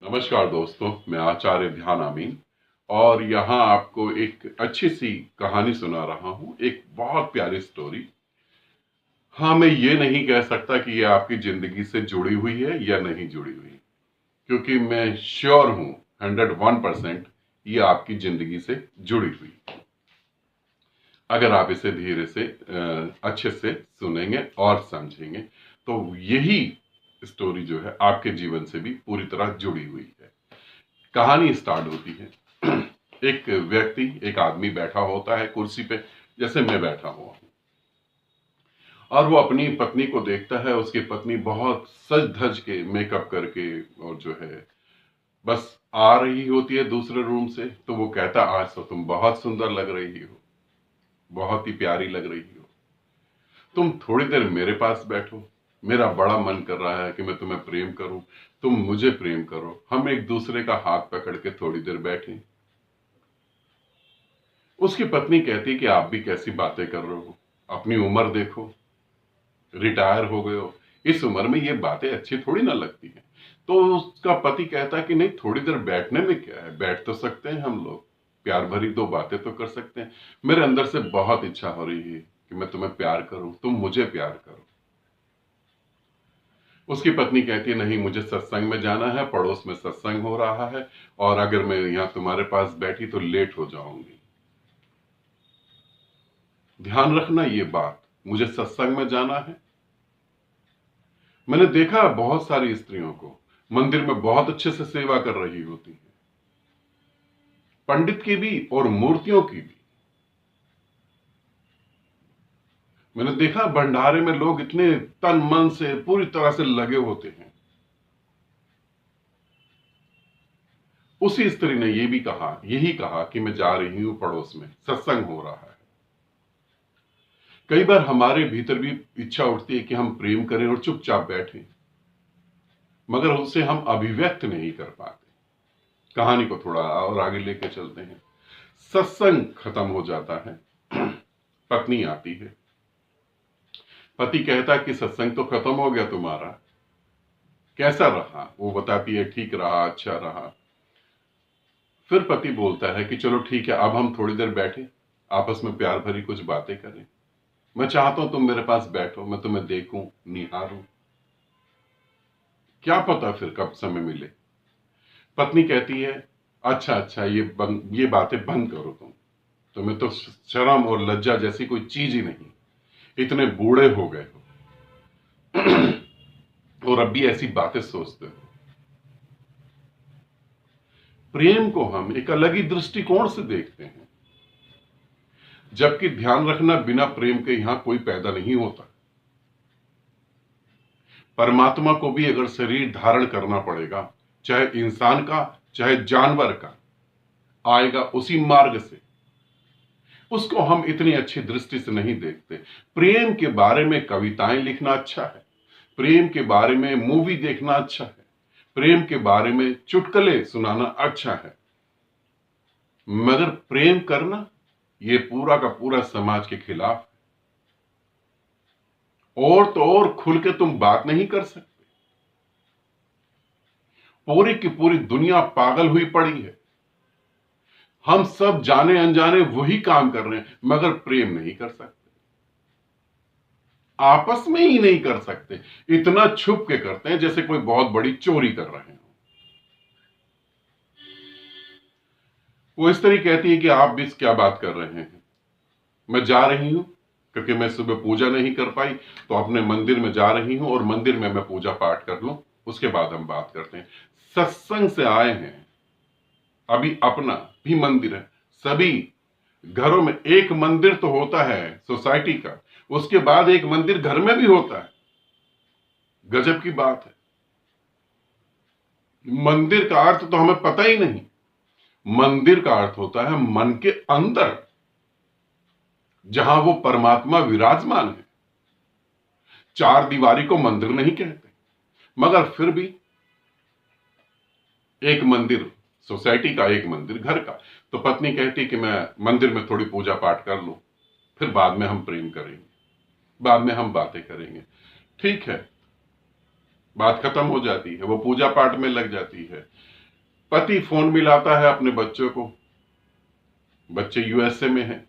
नमस्कार दोस्तों, मैं आचार्य ध्यान अमीन और यहाँ आपको एक अच्छी सी कहानी सुना रहा हूँ। एक बहुत प्यारी स्टोरी। हाँ, मैं ये नहीं कह सकता कि ये आपकी जिंदगी से जुड़ी हुई है या नहीं जुड़ी हुई, क्योंकि मैं श्योर हूँ 101% ये आपकी जिंदगी से जुड़ी हुई, अगर आप इसे धीरे से अच्छे से सुनेंगे और समझेंगे तो यही स्टोरी जो है आपके जीवन से भी पूरी तरह जुड़ी हुई है। कहानी स्टार्ट होती है। एक आदमी बैठा होता है कुर्सी पे, जैसे मैं बैठा हुआ हूं, और वो अपनी पत्नी को देखता है। उसकी पत्नी बहुत सज धज के मेकअप करके और जो है बस आ रही होती है दूसरे रूम से, तो वो कहता, आज तो तुम बहुत सुंदर लग रही हो, बहुत ही प्यारी लग रही हो, तुम थोड़ी देर मेरे पास बैठो, मेरा बड़ा मन कर रहा है कि मैं तुम्हें प्रेम करूं, तुम मुझे प्रेम करो, हम एक दूसरे का हाथ पकड़ के थोड़ी देर बैठें। उसकी पत्नी कहती कि आप भी कैसी बातें कर रहे हो, अपनी उम्र देखो, रिटायर हो गए हो, इस उम्र में ये बातें अच्छी थोड़ी ना लगती हैं। तो उसका पति कहता कि नहीं, थोड़ी देर बैठने में क्या है, बैठ तो सकते हैं हम लोग, प्यार भरी दो बातें तो कर सकते हैं। मेरे अंदर से बहुत इच्छा हो रही है कि मैं तुम्हें प्यार करूं, तुम मुझे प्यार करो। उसकी पत्नी कहती है, नहीं, मुझे सत्संग में जाना है, पड़ोस में सत्संग हो रहा है, और अगर मैं यहां तुम्हारे पास बैठी तो लेट हो जाऊंगी। ध्यान रखना ये बात, मुझे सत्संग में जाना है। मैंने देखा बहुत सारी स्त्रियों को मंदिर में बहुत अच्छे से सेवा कर रही होती है, पंडित की भी और मूर्तियों की भी। मैंने देखा भंडारे में लोग इतने तन मन से पूरी तरह से लगे होते हैं। उसी स्त्री ने यही कहा कि मैं जा रही हूं, पड़ोस में सत्संग हो रहा है। कई बार हमारे भीतर भी इच्छा उठती है कि हम प्रेम करें और चुपचाप बैठें, मगर उसे हम अभिव्यक्त नहीं कर पाते। कहानी को थोड़ा और आगे लेके चलते हैं। सत्संग खत्म हो जाता है, पत्नी आती है। पति कहता कि सत्संग तो खत्म हो गया तुम्हारा, कैसा रहा? वो बताती है, ठीक रहा, अच्छा रहा। फिर पति बोलता है कि चलो ठीक है, अब हम थोड़ी देर बैठे, आपस में प्यार भरी कुछ बातें करें। मैं चाहता हूं तुम मेरे पास बैठो, मैं तुम्हें देखूं, निहारूं, क्या पता फिर कब समय मिले। पत्नी कहती है, अच्छा अच्छा, ये बातें बंद करो, तुम्हें तो शर्म और लज्जा जैसी कोई चीज ही नहीं, इतने बूढ़े हो गए हो और अब भी ऐसी बातें सोचते हो। प्रेम को हम एक अलग ही दृष्टिकोण से देखते हैं, जबकि ध्यान रखना, बिना प्रेम के यहां कोई पैदा नहीं होता। परमात्मा को भी अगर शरीर धारण करना पड़ेगा, चाहे इंसान का चाहे जानवर का, आएगा उसी मार्ग से। उसको हम इतनी अच्छी दृष्टि से नहीं देखते। प्रेम के बारे में कविताएं लिखना अच्छा है, प्रेम के बारे में मूवी देखना अच्छा है, प्रेम के बारे में चुटकुले सुनाना अच्छा है, मगर प्रेम करना ये पूरा का पूरा समाज के खिलाफ है। और तो और खुल के तुम बात नहीं कर सकते। पूरी की पूरी दुनिया पागल हुई पड़ी है। हम सब जाने अनजाने वही काम कर रहे हैं, मगर प्रेम नहीं कर सकते, आपस में ही नहीं कर सकते। इतना छुप के करते हैं जैसे कोई बहुत बड़ी चोरी कर रहे हो। वो इस तरह कहती है कि आप भी क्या बात कर रहे हैं, मैं जा रही हूं, क्योंकि मैं सुबह पूजा नहीं कर पाई, तो अपने मंदिर में जा रही हूं और मंदिर में मैं पूजा पाठ कर लूं, उसके बाद हम बात करते हैं। सत्संग से आए हैं, अभी अपना भी मंदिर है। सभी घरों में एक मंदिर तो होता है सोसाइटी का, उसके बाद एक मंदिर घर में भी होता है। गजब की बात है। मंदिर का अर्थ तो हमें पता ही नहीं। मंदिर का अर्थ होता है मन के अंदर, जहां वो परमात्मा विराजमान है। चार दीवारी को मंदिर नहीं कहते, मगर फिर भी एक मंदिर सोसाइटी का, एक मंदिर घर का। तो पत्नी कहती कि मैं मंदिर में थोड़ी पूजा पाठ कर लूं, फिर बाद में हम प्रेम करेंगे, बाद में हम बातें करेंगे। ठीक है, बात खत्म हो जाती है, वो पूजा पाठ में लग जाती है। पति फोन मिलाता है अपने बच्चों को, बच्चे यूएसए में हैं,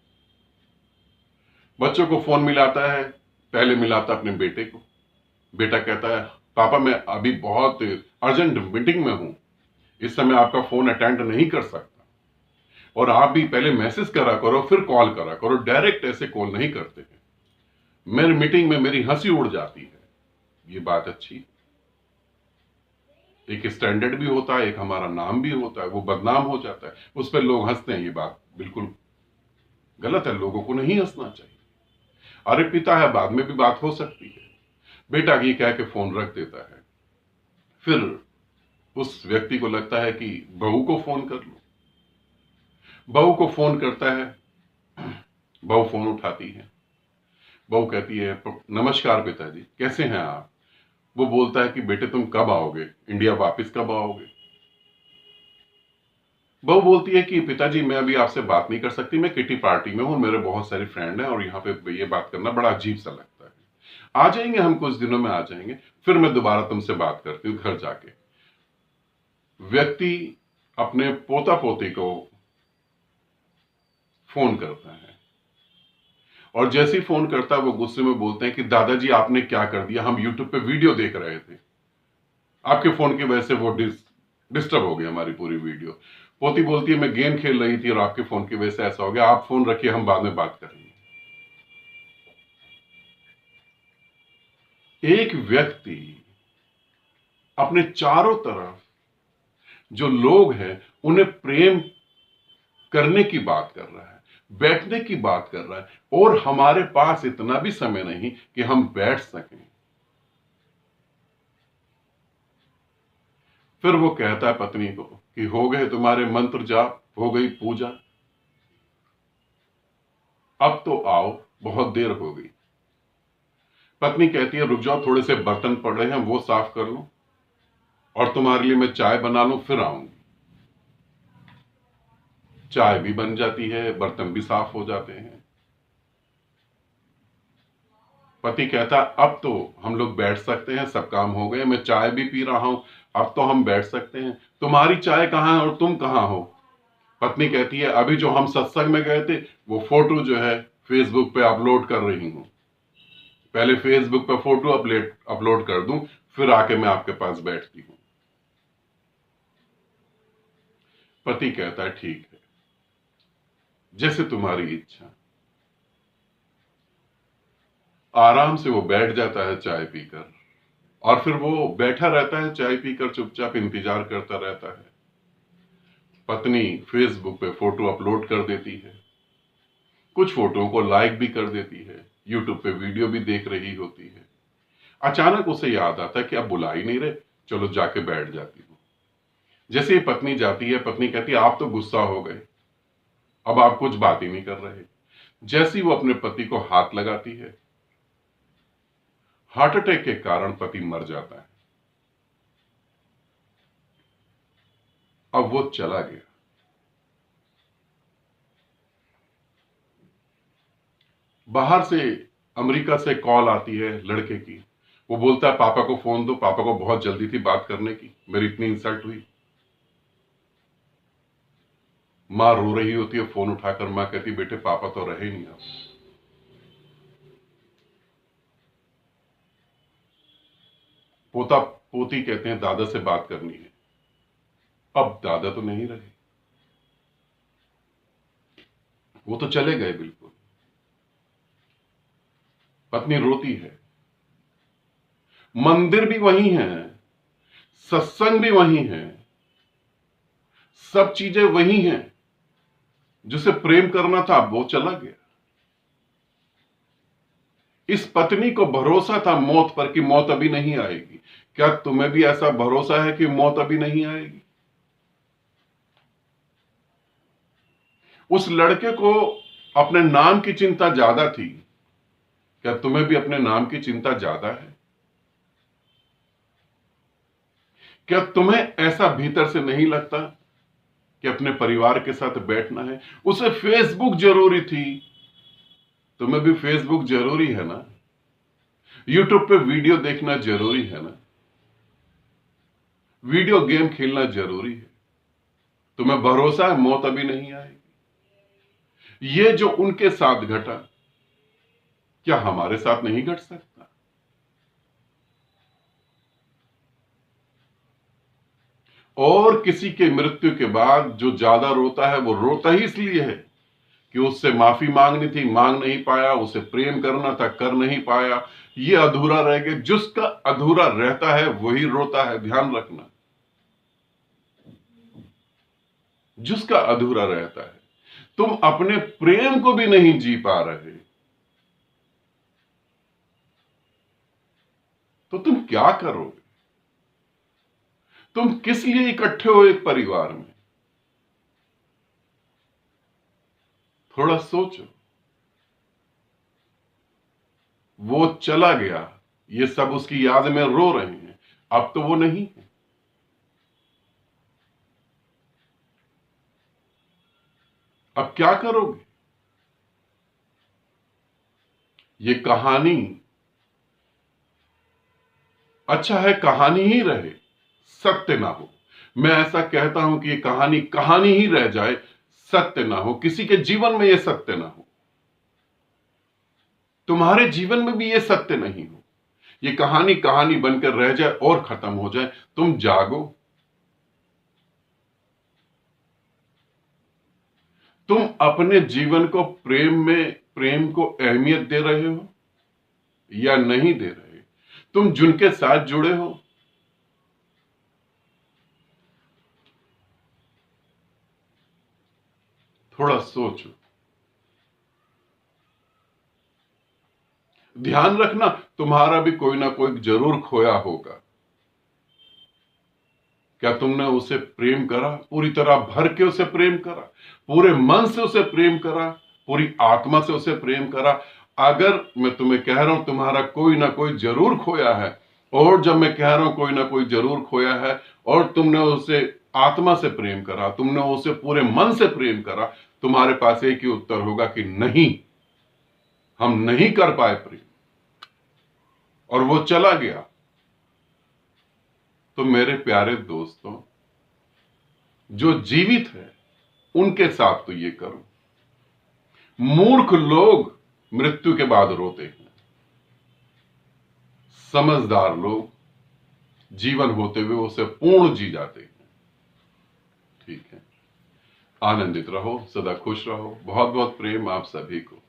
बच्चों को फोन मिलाता है, पहले मिलाता अपने बेटे को। बेटा कहता है पापा मैं अभी बहुत अर्जेंट मीटिंग में हूं, इस समय आपका फोन अटेंड नहीं कर सकता, और आप भी पहले मैसेज करा करो फिर कॉल करा करो, डायरेक्ट ऐसे कॉल नहीं करते हैं, मेरी मीटिंग में मेरी हंसी उड़ जाती है। ये बात अच्छी, एक स्टैंडर्ड भी होता है, एक हमारा नाम भी होता है, वो बदनाम हो जाता है, उस पर लोग हंसते हैं। ये बात बिल्कुल गलत है, लोगों को नहीं हंसना चाहिए। अरे पिता है, बाद में भी बात हो सकती है। बेटा ये कह के फोन रख देता है, फिर उस व्यक्ति को लगता है कि बहू को फोन कर लो। बहू को फोन करता है, बहू फोन उठाती है, बहू कहती है नमस्कार पिताजी, कैसे हैं आप? वो बोलता है कि बेटे तुम कब आओगे, इंडिया वापस कब आओगे? बहू बोलती है कि पिताजी मैं अभी आपसे बात नहीं कर सकती, मैं किटी पार्टी में हूं, मेरे बहुत सारे फ्रेंड हैं और यहाँ पे ये बात करना बड़ा अजीब सा लगता है। आ जाएंगे हम, कुछ दिनों में आ जाएंगे, फिर मैं दोबारा तुमसे बात करती हूँ घर जाके। व्यक्ति अपने पोता पोती को फोन करता है, और जैसे ही फोन करता है वो गुस्से में बोलते हैं कि दादाजी आपने क्या कर दिया, हम यूट्यूब पे वीडियो देख रहे थे, आपके फोन की वजह से वो डिस्टर्ब हो गई हमारी पूरी वीडियो। पोती बोलती है मैं गेम खेल रही थी और आपके फोन की वजह से ऐसा हो गया, आप फोन रखिए हम बाद में बात करेंगे। एक व्यक्ति अपने चारों तरफ जो लोग हैं उन्हें प्रेम करने की बात कर रहा है, बैठने की बात कर रहा है, और हमारे पास इतना भी समय नहीं कि हम बैठ सकें। फिर वो कहता है पत्नी को कि हो गए तुम्हारे मंत्र जाप, हो गई पूजा, अब तो आओ, बहुत देर हो गई। पत्नी कहती है रुक जाओ, थोड़े से बर्तन पड़े हैं वो साफ कर लूं, और तुम्हारे लिए मैं चाय बना लूं, फिर आऊंगी। चाय भी बन जाती है, बर्तन भी साफ हो जाते हैं। पति कहता अब तो हम लोग बैठ सकते हैं, सब काम हो गए, मैं चाय भी पी रहा हूं, अब तो हम बैठ सकते हैं। तुम्हारी चाय कहां है और तुम कहां हो? पत्नी कहती है अभी जो हम सत्संग में गए थे वो फोटो जो है फेसबुक पे अपलोड कर रही हूं, पहले फेसबुक पे फोटो अपलोड कर दूं, फिर आके मैं आपके पास बैठती हूं। पति कहता है ठीक है, जैसे तुम्हारी इच्छा। आराम से वो बैठ जाता है चाय पीकर, और फिर वो बैठा रहता है चाय पीकर, चुपचाप इंतजार करता रहता है। पत्नी फेसबुक पे फोटो अपलोड कर देती है, कुछ फोटो को लाइक भी कर देती है, यूट्यूब पे वीडियो भी देख रही होती है। अचानक उसे याद आता है कि अब बुला ही नहीं रहे, चलो जाके बैठ जाती हूँ। जैसे ही पत्नी जाती है, पत्नी कहती है आप तो गुस्सा हो गए, अब आप कुछ बात ही नहीं कर रहे। जैसे ही वो अपने पति को हाथ लगाती है, हार्ट अटैक के कारण पति मर जाता है। अब वो चला गया। बाहर से, अमेरिका से कॉल आती है लड़के की, वो बोलता है पापा को फोन दो, पापा को बहुत जल्दी थी बात करने की, मेरी इतनी इंसल्ट हुई। मां रो रही होती है, फोन उठाकर मां कहती बेटे पापा तो रहे नहीं अब। पोता पोती कहते हैं दादा से बात करनी है, अब दादा तो नहीं रहे, वो तो चले गए बिल्कुल। पत्नी रोती है, मंदिर भी वही है, सत्संग भी वही है, सब चीजें वही हैं, जिसे प्रेम करना था वो चला गया। इस पत्नी को भरोसा था मौत पर कि मौत अभी नहीं आएगी। क्या तुम्हें भी ऐसा भरोसा है कि मौत अभी नहीं आएगी? उस लड़के को अपने नाम की चिंता ज्यादा थी, क्या तुम्हें भी अपने नाम की चिंता ज्यादा है? क्या तुम्हें ऐसा भीतर से नहीं लगता कि अपने परिवार के साथ बैठना है? उसे फेसबुक जरूरी थी, तुम्हें भी फेसबुक जरूरी है ना? यूट्यूब पे वीडियो देखना जरूरी है ना? वीडियो गेम खेलना जरूरी है? तुम्हें भरोसा है मौत अभी नहीं आएगी। ये जो उनके साथ घटा, क्या हमारे साथ नहीं घट सकता? और किसी के मृत्यु के बाद जो ज्यादा रोता है, वो रोता ही इसलिए है कि उससे माफी मांगनी थी, मांग नहीं पाया, उसे प्रेम करना था, कर नहीं पाया, ये अधूरा रह गया। जिसका अधूरा रहता है वही रोता है, ध्यान रखना। जिसका अधूरा रहता है, तुम अपने प्रेम को भी नहीं जी पा रहे, तो तुम क्या करोगे? तुम किस लिए इकट्ठे हो एक परिवार में? थोड़ा सोचो। वो चला गया, ये सब उसकी याद में रो रहे हैं, अब तो वो नहीं है। अब क्या करोगे? ये कहानी, अच्छा है कहानी ही रहे, सत्य ना हो। मैं ऐसा कहता हूं कि ये कहानी कहानी ही रह जाए, सत्य ना हो, किसी के जीवन में ये सत्य ना हो, तुम्हारे जीवन में भी ये सत्य नहीं हो, ये कहानी कहानी बनकर रह जाए और खत्म हो जाए। तुम जागो। तुम अपने जीवन को प्रेम को अहमियत दे रहे हो या नहीं दे रहे? तुम जिनके साथ जुड़े हो, थोड़ा सोचो। ध्यान रखना, तुम्हारा भी कोई ना कोई जरूर खोया होगा। क्या तुमने उसे प्रेम करा? पूरी तरह भर के उसे प्रेम करा, पूरे मन से उसे प्रेम करा, पूरी आत्मा से उसे प्रेम करा? अगर मैं तुम्हें कह रहा हूं तुम्हारा कोई ना कोई जरूर खोया है, और जब मैं कह रहा हूं कोई ना कोई जरूर खोया है, और तुमने उसे आत्मा से प्रेम करा, तुमने उसे पूरे मन से प्रेम करा, तुम्हारे पास एक ही उत्तर होगा कि नहीं, हम नहीं कर पाए प्रेम, और वो चला गया। तो मेरे प्यारे दोस्तों, जो जीवित है उनके साथ तो ये करो। मूर्ख लोग मृत्यु के बाद रोते हैं, समझदार लोग जीवन होते हुए उसे पूर्ण जी जाते हैं। ठीक है, आनंदित रहो, सदा खुश रहो। बहुत बहुत प्रेम आप सभी को।